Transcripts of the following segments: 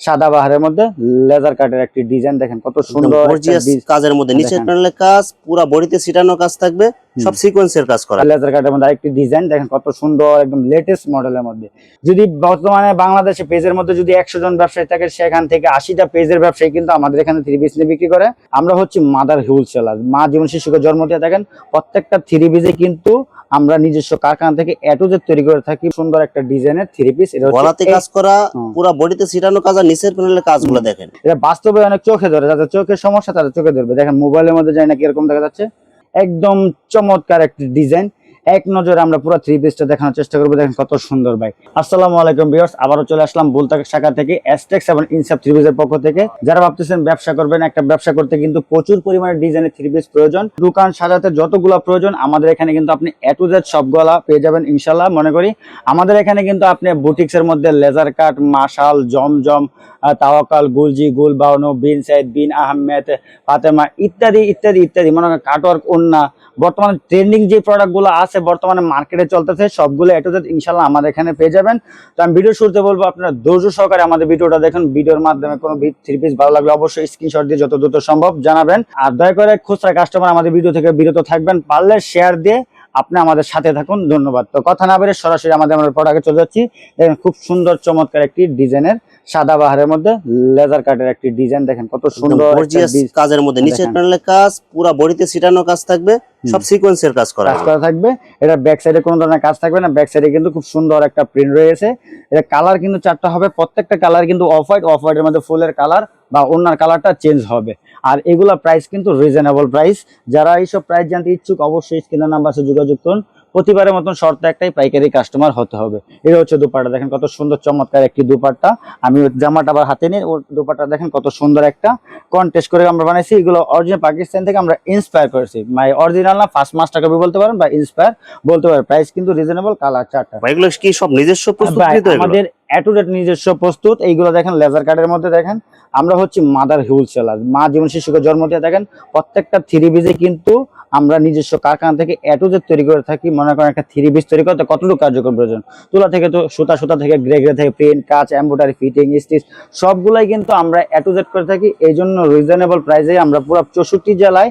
সাদা বাহারের মধ্যে লেজার কাটের একটি ডিজাইন দেখেন কত সুন্দর গর্জিয়াস কাজের মধ্যে নিচের প্যানেলের কাজ পুরো বডিতে ছিটানো কাজ থাকবে, সব সিকোয়েন্সের কাজ করা। লেজার কাটের মধ্যে আরেকটি ডিজাইন দেখেন কত সুন্দর একদম লেটেস্ট মডেলের মধ্যে। যদি বর্তমানে বাংলাদেশে পেজের মধ্যে যদি 100 জন ব্যবসায়ী থাকে সেখান থেকে 80টা পেজের ব্যবসায়ী কিন্তু আমাদের এখানে থ্রি পিস নিয়ে বিক্রি করে। আমরা হচ্ছে মাদার হোলসেলার, মা জীবন শিশুকে জন্ম দিয়ে থাকেন। প্রত্যেকটা থ্রি পিসে কিন্তু আমরা নিজস্ব কারখানা থেকে এ টু জেড তৈরি করে থাকি। সুন্দর একটা ডিজাইনের থ্রি পিস, এটা গলাতে কাজ করা, পুরো বডিতে ছিটানো কাজ আর নিচের প্যানেলের কাজগুলো দেখেন। এটা বাস্তবে অনেক চোখে ধরে, যাদের চোখের সমস্যা তাদের চোখে ধরবে। দেখেন মোবাইলের মধ্যে যায় না কিরকম দেখা যাচ্ছে, একদম চমৎকার একটি ডিজাইন। এক নজরে আমরা পুরো থ্রি পিসটা দেখানোর চেষ্টা করবো। দেখেন কত সুন্দর ভাই। আসসালামু আলাইকুম ভিউয়ার্স, আবারও চলে আসলাম বুলতাক শাখা থেকে এসটেক্স এবং ইনসাফ থ্রি পিসের পক্ষ থেকে। যারা ভাবতেছেন ব্যবসা করবেন, একটা ব্যবসা করতে কিন্তু প্রচুর পরিমাণে ডিজাইনের থ্রি পিস প্রয়োজন। দোকান সাজাতে যতগুলো প্রয়োজন আমাদের এখানে কিন্তু আপনি এ টু জেড সবগুলা পেয়ে যাবেন ইনশাল্লাহ। মনে করি আমাদের এখানে কিন্তু আপনি বুটিক্সের মধ্যে লেজার কাট, মাশাল, জমজম, তাওয়াক্কাল, গুলজি, গুলবাউনো, বিন সাইদ, বিন আহমেদ, ফাতেমা ইত্যাদি ইত্যাদি ইত্যাদি, মনে করেন কাটওয়ার্ক, ওন্না, বর্তমানে ট্রেন্ডিং যে প্রোডাক্টগুলো আছে বর্তমানে মার্কেটে চলতেছে সবগুলো এ টু জেড ইনশাল্লাহ আমাদের এখানে পেয়ে যাবেন। তো আমি ভিডিও শুরুতে বলবো আপনারা ধৈর্য সহকারে আমাদের ভিডিওটা দেখুন। ভিডিওর মাধ্যমে কোনো থ্রি পিস ভালো লাগলে অবশ্যই স্ক্রিনশট দিয়ে যত দ্রুত সম্ভব জানাবেন। আর দয়া করে খুচরা কাস্টমার আমাদের ভিডিও থেকে বিরত থাকবেন, পারলে শেয়ার দিয়ে আপনি আমাদের সাথে থাকুন। ধন্যবাদ। তো কথা না বেরিয়ে সরাসরি আমাদের প্রোডাক্টে চলে যাচ্ছি। দেখেন খুব সুন্দর চমৎকার একটি ডিজাইনের সাদা বাহারের মধ্যে লেজার কাটের একটি ডিজাইন দেখেন কত সুন্দর গর্জিয়াস কাজের মধ্যে নিচের প্যানেলের কাজ পুরো বডিতে ছিটানো কাজ থাকবে, সব সিকোয়েন্সের কাজ করা থাকবে। এটা ব্যাক সাইডে কোনো ধরনের কাজ থাকবে না, ব্যাক সাইডে কিন্তু খুব সুন্দর একটা প্রিন্ট রয়েছে। এটা কালার কিন্তু চারটা হবে, প্রত্যেকটা কালার কিন্তু অফ হোয়াইটের মধ্যে ফুলের কালার বা অন্যার কালারটা চেঞ্জ হবে। আর এগুলা প্রাইস কিন্তু রিজনেবল প্রাইস। যারা এইসব প্রাইস জানতে ইচ্ছুক অবশ্যই স্ক্রিনের নাম্বারে যোগাযোগ করুন। প্রতিবারের মতন শর্ত একটাই, পাইকারি কাস্টমার হতে হবে। এটা হচ্ছে দুপাট্টা, দেখেন কত সুন্দর চমৎকার একটি দুপাট্টা। আমি জামাটা আবার হাতে নিই, ওর দুপাট্টা দেখেন কত সুন্দর একটা কন্টেস্ট করে আমরা বানাইছি। এগুলো অরিজিনাল পাকিস্তান থেকে আমরা ইন্সপায়ার করেছি। মাই অরিজিনাল না, ফার্স্ট মাস্টার কপি বলতে পারেন বা ইন্সপায়ার বলতে পারেন। প্রাইস কিন্তু রিজনেবল, কালার চারটা। এগুলো কি সব নিজস্ব প্রস্তুত? আমাদের এ টু জেড নিজস্ব প্রস্তুত। এইগুলো দেখেন লেজার কাটের মধ্যে দেখেন আমরা হচ্ছে মাদার হোলসেলার, মা জীবন শিশুকে জন্ম দিয়ে থাকেন। প্রত্যেকটা থ্রি পিসে কিন্তু আমরা নিজস্ব কারখানা থেকে এ টু জেড তৈরি করে থাকি। মনে করেন একটা থ্রি পিস তৈরি করতে কতটুকু কার্যক্রম প্রয়োজন, তুলা থেকে তো সুতা থেকে গ্রে থেকে প্রিন্ট, কাজ, এমব্রয়ডারি, ফিটিং, স্টিচ সবগুলাই কিন্তু আমরা এ টু জেড করে থাকি। এই জন্য রিজনেবল প্রাইসে আমরা পুরো 64 জেলায়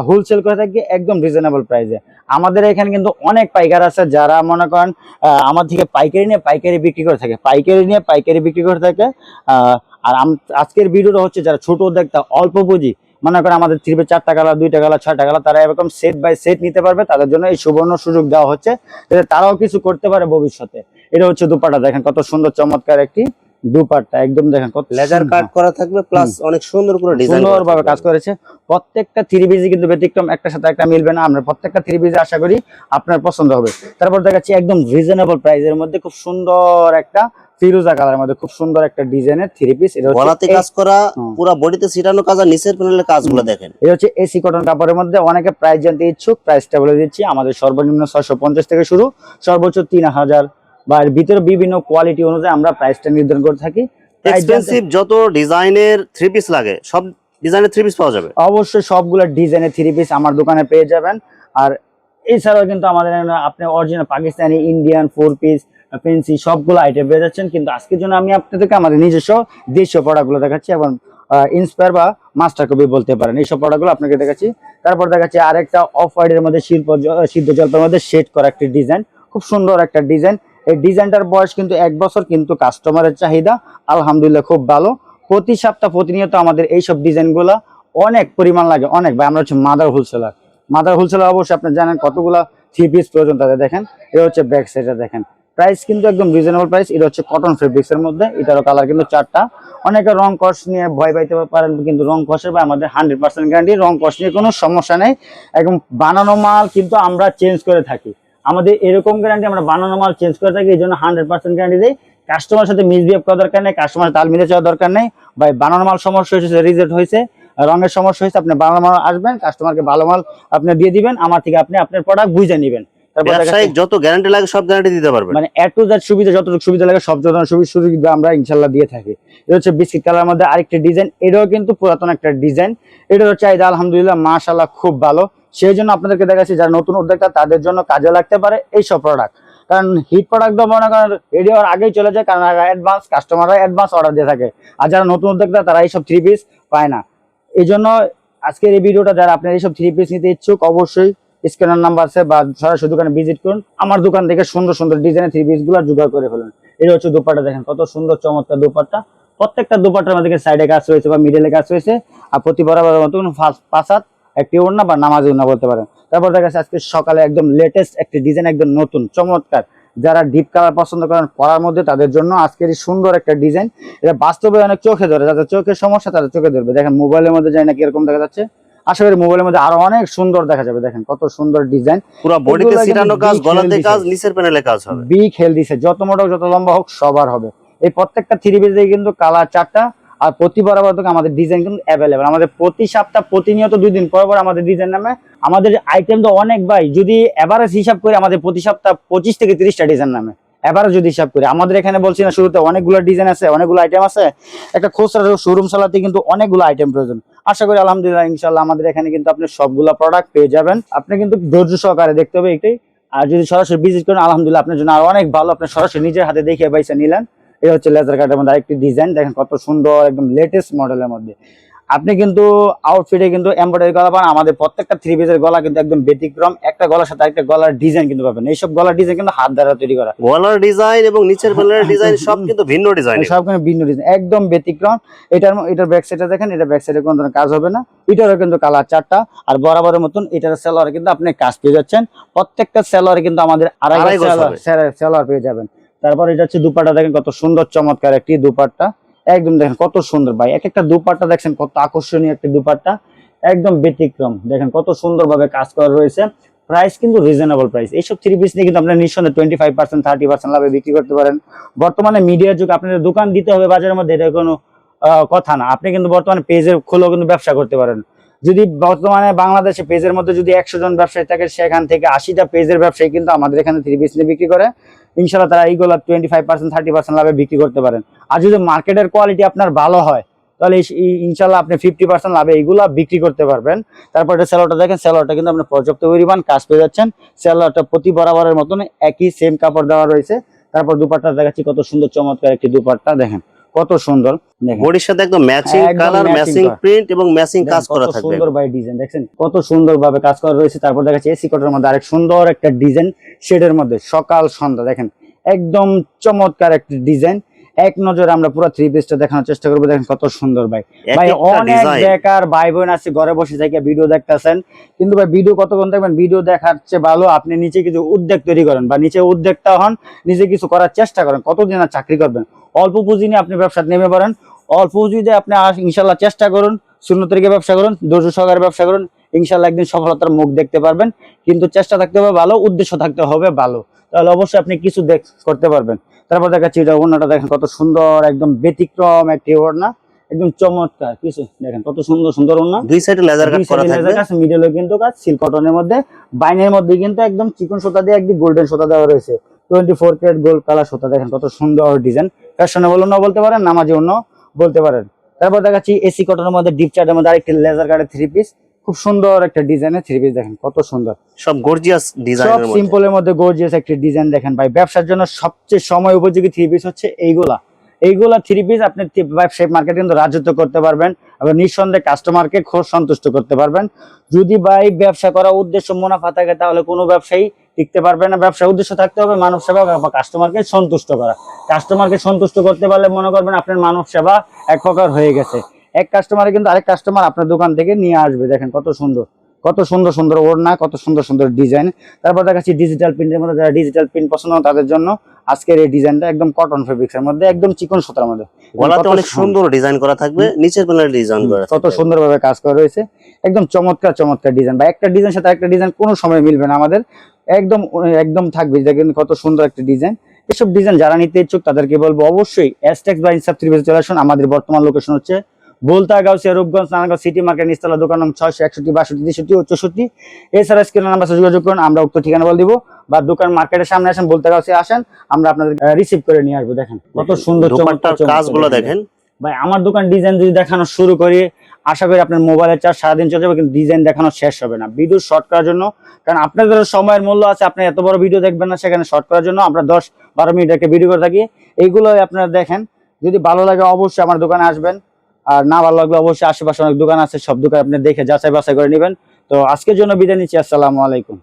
হোলসেল করে থাকি, একদম রিজনেবল প্রাইসে। আমাদের এখানে কিন্তু অনেক পাইকার আছে যারা মনে করেন আমার থেকে পাইকারি নিয়ে পাইকারি বিক্রি করে থাকে, পাইকারি নিয়ে পাইকারি বিক্রি করে থাকে। আর আজকের ভিডিওটা হচ্ছে যারা ছোট উদ্যোক্তা, অল্প পুঁজি, মনে করেন আমাদের থ্রি পিস 4টা কালার, 2টা কালার, 6টা কালার, তারা এরকম সেট বাই সেট নিতে পারবে। তাদের জন্য এই সুবর্ণ সুযোগ দেওয়া হচ্ছে, যাতে তারাও কিছু করতে পারে ভবিষ্যতে। এটা হচ্ছে দুপাট্টা, দেখেন কত সুন্দর চমৎকার একটি দুপাট্টা, একদম দেখেন কত লেজার কাট করা থাকবে, প্লাস অনেক সুন্দর করে ডিজাইন সুন্দর ভাবে কাজ করেছে। প্রত্যেকটা থ্রি পিসই কিন্তু ব্যতিক্রম, একটার সাথে একটা মিলবে না। আমরা প্রত্যেকটা থ্রি পিসে আশা করি আপনার পছন্দ হবে। তারপর দেখাচ্ছি একদম রিজনেবল প্রাইসের মধ্যে খুব সুন্দর একটা ফিরোজা কালারের মধ্যে খুব সুন্দর একটা ডিজাইনের থ্রি পিস। এটা গলাতে কাজ করা, পুরো বডিতে ছিটানো কাজ আর নিচের প্যানেলের কাজগুলো দেখেন। এটা হচ্ছে এসি কটন কাপড়ের মধ্যে। অনেকে প্রাইস জানতে ইচ্ছুক, প্রাইসটা বলে দিচ্ছি। আমাদের সর্বনিম্ন 650 থেকে শুরু, সর্বোচ্চ 3000 বা এর ভিতরে বিভিন্ন কোয়ালিটি অনুযায়ী আমরা প্রাইসটা নির্ধারণ করে থাকি। এক্সপেন্সিভ যত ডিজাইনের থ্রি পিস লাগে সব ডিজাইনের থ্রি পিস পাওয়া যাবে। অবশ্যই সবগুলো ডিজাইনের থ্রি পিস আমার দোকানে পেয়ে যাবেন। আর এছাড়াও কিন্তু আমাদের আপনি original Pakistani, Indian, four piece, fancy সবগুলো আইটেম পেয়ে যাচ্ছেন। কিন্তু আজকের জন্য আমি আপনাদেরকে আমাদের নিজস্ব দেশীয় প্রোডাক্টগুলো দেখাচ্ছি এবং ইন্সপায়ার বা মাস্টার কপি বলতে পারেন, এইসব প্রোডাক্টগুলো আপনাকে দেখাচ্ছি। তারপর দেখাচ্ছি আরেকটা অফ হোয়াইটের মধ্যে সিদ্ধ জলপাইয়ের মধ্যে শেড করা একটি ডিজাইন, খুব সুন্দর একটা ডিজাইন। এই ডিজাইনটার বয়স কিন্তু 1 বছর, কিন্তু কাস্টমারের চাহিদা আলহামদুলিল্লাহ খুব ভালো। প্রতি সপ্তাহ প্রতিনিয়ত আমাদের এইসব ডিজাইনগুলো অনেক পরিমাণ লাগে, অনেক ভাই। আমরা হচ্ছে মাদার হোলসেলার, মাদার হোলসেলার অবশ্যই আপনি জানেন কতগুলা থ্রি পিস প্রয়োজন তাদের। দেখেন এটা হচ্ছে ব্যাক সাইডে, দেখেন প্রাইস কিন্তু একদম রিজনেবল প্রাইস। এটা হচ্ছে কটন ফেব্রিক্স এর মধ্যে, এটারও কালার কিন্তু 4টা। অনেকে রং কস নিয়ে ভয় পাইতে পারেন, কিন্তু রং কসের বা আমাদের 100% গ্যারান্টি, রং কস নিয়ে কোনো সমস্যা নেই। একদম বানানো মাল কিন্তু আমরা চেঞ্জ করে থাকি, আমাদের এরকম গ্যারান্টি, আমরা বানানো মাল চেঞ্জ করে থাকি। এই জন্য 100% গ্যারান্টি দিই। কাস্টমার সাথে মিসবিহেভ করার দরকার নেই, কাস্টমার তাল মিলে যাওয়ার দরকার নেই। ভাই বানানো মাল সমস্যা হয়েছে, রিজেক্ট হয়েছে, রঙের সমস্যা হয়েছে, আপনি ভালো মাল আসবেন, কাস্টমারকে ভালো মাল আপনি দিয়ে দিবেন, আমার থেকে আপনি আপনার প্রোডাক্ট বুঝে নেবেন। যত গ্যারান্টি লাগে সব গ্যারান্টি দিতে পারবেন, মানে এ টু জেড সুবিধা, যতটুকু সুবিধা লাগে সব ধরনের সুবিধা আমরা ইনশাল্লাহ দিয়ে থাকি। এটা হচ্ছে বিস্কিট কালার মধ্যে আরেকটি ডিজাইন, এটাও কিন্তু পুরাতন একটা ডিজাইন। এটার চাহিদা আলহামদুলিল্লাহ মাশাআল্লাহ খুব ভালো। সেই জন্য আপনাদেরকে দেখাচ্ছি যারা নতুন উদ্যোক্তা তাদের জন্য কাজে লাগতে পারে এইসব প্রোডাক্ট। কারণ হিট প্রোডাক্ট মনে করেন রেডি হওয়ার আগেই চলে যায়, কারণ অ্যাডভান্স কাস্টমাররা অ্যাডভান্স অর্ডার দিয়ে থাকে, আর যারা নতুন উদ্যোক্তা তারা এইসব 3 পিস পায় না। এই জন্য আজকের এই ভিডিওটা যারা আপনার এইসব 3 পিস নিতে ইচ্ছুক অবশ্যই স্ক্যানার নাম্বার আছে বা সরাসরি দোকানে ভিজিট করুন, আমার দোকান থেকে সুন্দর সুন্দর ডিজাইনের 3 পিস গুলো জোগাড় করে ফেলুন। এটা হচ্ছে দোপাট্টা, দেখেন কত সুন্দর চমৎকার দোপাট্টা। প্রত্যেকটা দোপাট্টার মধ্যে সাইডে কাজ রয়েছে বা মিডলে কাজ রয়েছে, আর প্রতি বরাবর মতো পাঁচ হাত একটি ওড়না বা নামাজি ওড়না বলতে পারেন। তারপর দেখা যাচ্ছে আজকে সকালে একদম লেটেস্ট একটি ডিজাইন, একদম নতুন চমৎকার, যারা ডিপ কালার পছন্দ করেন পরার মধ্যে তাদের জন্য আজকের এই সুন্দর একটা ডিজাইন। এটা বাস্তবে অনেক চোখে ধরে, যাদের চোখের সমস্যা তাদের চোখে ধরবে। দেখেন মোবাইলের মধ্যে যায় না কিরকম দেখা যাচ্ছে, আশা করি মোবাইলের মধ্যে আরো অনেক সুন্দর দেখা যাবে। দেখেন কত সুন্দর ডিজাইন, পুরো বডিতে ছিটানো কাজ, গলাতে কাজ, নিচের প্যানেলে কাজ হবে। বিগ হেলদি দিছে, যত মোটা হোক যত লম্বা হোক সবার হবে। এই প্রত্যেকটা 3 পিসে কিন্তু কালার 4টা, আর প্রতি বরাবর থেকে আমাদের ডিজাইন কিন্তু অ্যাভেলেবেল। আমাদের প্রতি সপ্তাহ প্রতিনিয়ত 2 দিন পর পর আমাদের ডিজাইন নামে। আমাদের আইটেম তো অনেক ভাই, যদি এভারেজ হিসাব করি আমাদের প্রতি সপ্তাহ 25 থেকে 30টা ডিজাইন নামে। এভারেজ যদি হিসাব করি আমাদের এখানে বলছি না শুরুতে অনেকগুলো ডিজাইন আছে, অনেকগুলো আইটেম আছে। একটা খুচরা শোরুম চালাতে কিন্তু অনেকগুলো আইটেম প্রয়োজন। আশা করি আলহামদুলিল্লাহ ইনশাআল্লাহ আমাদের এখানে কিন্তু আপনি সবগুলো প্রোডাক্ট পেয়ে যাবেন। আপনি কিন্তু ধৈর্য সহকারে দেখতে হবে এটাই। আর যদি সরাসরি ভিজিট করেন আলহামদুলিল্লাহ আপনার জন্য আরো অনেক ভালো, আপনি সরাসরি নিজের হাতে দেখে পয়সা নিলেন। এটা হচ্ছে লেজার কাটের মধ্যে আরেকটি ডিজাইন, দেখেন কত সুন্দর, একদম লেটেস্ট মডেলের মধ্যে। আপনি কিন্তু আউটফিটে কিন্তু এমব্রয়ডারি গলা পান। আমাদের প্রত্যেকটা 3 পিসের গলা কিন্তু একদম ব্যতিক্রম, একটা গলার সাথে আরেকটা গলার ডিজাইন কিন্তু পাবেন। এইসব গলার ডিজাইন কিন্তু হাত দ্বারা তৈরি করা, গলার ডিজাইন এবং নিচের প্যানেলের ডিজাইন সব কিন্তু ভিন্ন ডিজাইন, সব কিন্তু ভিন্ন ডিজাইন, একদম ব্যতিক্রম। এটার ব্যাক সাইডে দেখেন, এটা ব্যাক সাইডে কোনো ধরনের কাজ হবে না। এটারও কিন্তু কালার 4টা, আর বরাবরের মতন এটার সেলোয়ারে কিন্তু আপনি কাজ পেয়ে যাচ্ছেন। প্রত্যেকটা সেলোয়ারে কিন্তু আমাদের আড়াই গজ সেলোয়ার পেয়ে যাবেন। তারপর এটা হচ্ছে দুপাট্টা, দেখেন কত সুন্দর চমৎকার একটি দুপাট্টা, একদম দেখেন কত সুন্দর ভাই। এক একটা দুপাট্টা দেখছেন কত আকর্ষণীয় একটি দুপাট্টা, একদম ব্যতিক্রম। দেখেন কত সুন্দর ভাবে কাজ করা রয়েছে। প্রাইস কিন্তু রিজনেবল প্রাইস। এইসব 3 পিস নিয়ে কিন্তু আপনার নিঃসন্দেহে 25% 30% লাভে বিক্রি করতে পারেন। বর্তমানে মিডিয়ার যুগ, আপনাদের দোকান দিতে হবে বাজারের মধ্যে, এটা কোনো কথা না। আপনি কিন্তু বর্তমানে পেজের খুলেও কিন্তু ব্যবসা করতে পারেন। যদি বর্তমানে বাংলাদেশে পেজের মধ্যে যদি 100 জন ব্যবসায়ী থাকে, সেখান থেকে 80টা পেজের ব্যবসায়ী কিন্তু আমাদের এখানে 3 পিস নিয়ে বিক্রি করে। ইনশাল্লাহ তারা এইগুলো 25% 30% লাভে বিক্রি করতে পারেন। আর যদি মার্কেটের কোয়ালিটি আপনার ভালো হয় তাহলে ইনশাল্লাহ আপনি 50% লাভে এইগুলা বিক্রি করতে পারবেন। তারপর এটা সেলোয়ারটা দেখেন, সেলোয়ারটা কিন্তু আপনি পর্যাপ্ত পরিমাণ কাজ পেয়ে যাচ্ছেন। সেলোয়ারটা প্রতি বরাবরের মতন একই সেম কাপড় দেওয়া রয়েছে। তারপর দুপাট্টা দেখাচ্ছি, কত সুন্দর চমৎকার একটি দুপাট্টা, দেখেন কত সুন্দর। দেখেন বডির সাথে একদম ম্যাচিং কালার, ম্যাচিং প্রিন্ট এবং ম্যাচিং কাজ করা থাকবে। সুন্দর বাই ডিজাইন দেখছেন কত সুন্দর ভাবে কাজ করা রয়েছে। তারপর দেখাচ্ছি এসি কটের মধ্যে আরেক সুন্দর একটা ডিজাইন, শেডের মধ্যে সকাল সন্ধ্যা, দেখেন একদম চমৎকার একটা ডিজাইন। এক নজরে আমরা পুরো 3 পিসটা দেখানোর চেষ্টা করবো। দেখেন কত সুন্দর ভাই। ভাই অনেক বেকার ভাই বোন আছে ঘরে বসে থেকে ভিডিও দেখতেছেন, কিন্তু ভাই ভিডিও কতক্ষণ দেখবেন? ভিডিও দেখার চেয়ে ভালো আপনি নিচে কিছু উদ্যোগ তৈরি করেন বা নিচে উদ্যোক্তা হন, নিজে কিছু করার চেষ্টা করেন। কতদিন আর চাকরি করবেন? অল্প পুঁজি নিয়ে আপনি ব্যবসা নেমে পড়েন। অল্প পুঁজিতে আপনি ইনশাল্লাহ চেষ্টা করুন, শূন্য তরিকে ব্যবসা করুন, ধৈর্য সহকারে ব্যবসা করুন, ইনশাল্লাহ একদিন সফলতার মুখ দেখতে পারবেন। কিন্তু চেষ্টা থাকতে হবে ভালো, উদ্দেশ্য থাকতে হবে ভালো, তাহলে অবশ্যই আপনি কিছু করতে পারবেন। তারপর দেখাচ্ছি এটা ওড়নাটা, দেখেন কত সুন্দর, একদম ব্যতিক্রম একটি ওড়না, একদম চমৎকার কিছু। দেখেন কত সুন্দর সুন্দর ওড়না, দুই সাইডে লেজার কাট করা থাকবে, মিডলে কিন্তু কাজ সিল্ক কটনের মধ্যে, বাইনের মধ্যে কিন্তু একদম চিকন সুতা দিয়ে একদিন গোল্ডেন সুতা দেওয়া রয়েছে, 24 ক্যারেট গোল্ড কালার সুতা। দেখেন কত সুন্দর ডিজাইন, ফ্যাশনেবল ওড়না বলতে পারেন, নামাজি ওড়না বলতে পারেন। তারপর দেখাচ্ছি এসি কটনের মধ্যে ডিপ চার্টের মধ্যে আরেকটি লেজার কাটের 3 পিস, খুব সুন্দর একটা ডিজাইনের 3 পিস, দেখেন কত সুন্দর, সব গর্জিয়াস ডিজাইনের মধ্যে, সব সিম্পলের মধ্যে গর্জিয়াস একটা ডিজাইন। দেখেন ভাই ব্যবসার জন্য সবচেয়ে সময় উপযোগী 3 পিস হচ্ছে এইগুলা। 3 পিস আপনি ব্যবসায়িক মার্কেটে কিন্তু রাজত্ব করতে পারবেন এবং নিঃসন্দেহে কাস্টমারকে খুব সন্তুষ্ট করতে পারবেন। যদি ভাই ব্যবসা করার উদ্দেশ্য মুনাফা থাকে তাহলে কোনো ব্যবসায়ী টিকতে পারবে না। ব্যবসার উদ্দেশ্য থাকতে হবে মানব সেবা বা কাস্টমারকে সন্তুষ্ট করা। কাস্টমারকে সন্তুষ্ট করতে পারলে মনে করবেন আপনার মানব সেবা এক প্রকার হয়ে গেছে। এক কাস্টমারে কিন্তু আরেক কাস্টমার আপনার দোকান থেকে নিয়ে আসবে। দেখেন কত সুন্দর, কত সুন্দর সুন্দর ওড়না, কত সুন্দর সুন্দর ডিজাইন। তারপর দেখাচ্ছি ডিজিটাল প্রিন্টের মধ্যে, যারা ডিজিটাল প্রিন্ট পছন্দ তাদের জন্য আজকের এই ডিজাইনটা একদম কটন ফেব্রিক্স এর মধ্যে, একদম চিকন সুতার মধ্যে, গলাতে অনেক সুন্দর ডিজাইন করা থাকবে, নিচের প্যানেলে ডিজাইন করা কত সুন্দরভাবে কাজ করা রয়েছে, একদম চমৎকার চমৎকার ডিজাইন। বা একটা ডিজাইন সাথে একটা ডিজাইন কোনো সময় মিলবে না আমাদের, একদম একদম থাকবে। দেখেন কত সুন্দর একটা ডিজাইন। এসব ডিজাইন যারা নিতে ইচ্ছুক তাদেরকে বলবো অবশ্যই এসটেক্স বা ইনসাফ 3 পিসে চলে আসুন। আমাদের বর্তমান লোকেশন হচ্ছে বলতা, গাউসিয়া, রূপগঞ্জ, নারায়ণগঞ্জ সিটি মার্কেট, নিচতলা, দোকান নম্বর 661, 62, 63 ও 64। এছাড়া স্ক্রিনের নাম্বার যোগাযোগ করুন, আমরা উক্ত ঠিকানা বলে দিব। বা দোকান মার্কেটের সামনে আসেন, বলতা, গাউসিয়া আসেন, আমরা আপনাদের রিসিভ করে নিয়ে আসবো। দেখেন কত সুন্দর চমৎকার কাজগুলো দেখেন, ভাই আমার দোকান ডিজাইন যদি দেখানো শুরু করি, আশা করি আপনার মোবাইলের চার্জ সারাদিন চলে যাবে, কিন্তু ডিজাইন দেখানো শেষ হবে না। ভিডিও শর্ট করার জন্য, কারণ আপনাদের সময়ের মূল্য আছে, আপনি এত বড় ভিডিও দেখবেন না, সেখানে শর্ট করার জন্য আমরা 10-12 মিনিট একটা ভিডিও করে থাকি। এইগুলোই আপনারা দেখেন। যদি ভালো লাগে অবশ্যই আমার দোকানে আসবেন, আর না ভালো লাগলে অবশ্যই আশেপাশে অনেক দোকান আছে, সব দোকান আপনি দেখে যাচাই বাছাই করে নেবেন। তো আজকের জন্য বিদায় নিচ্ছি, আসসালামু আলাইকুম।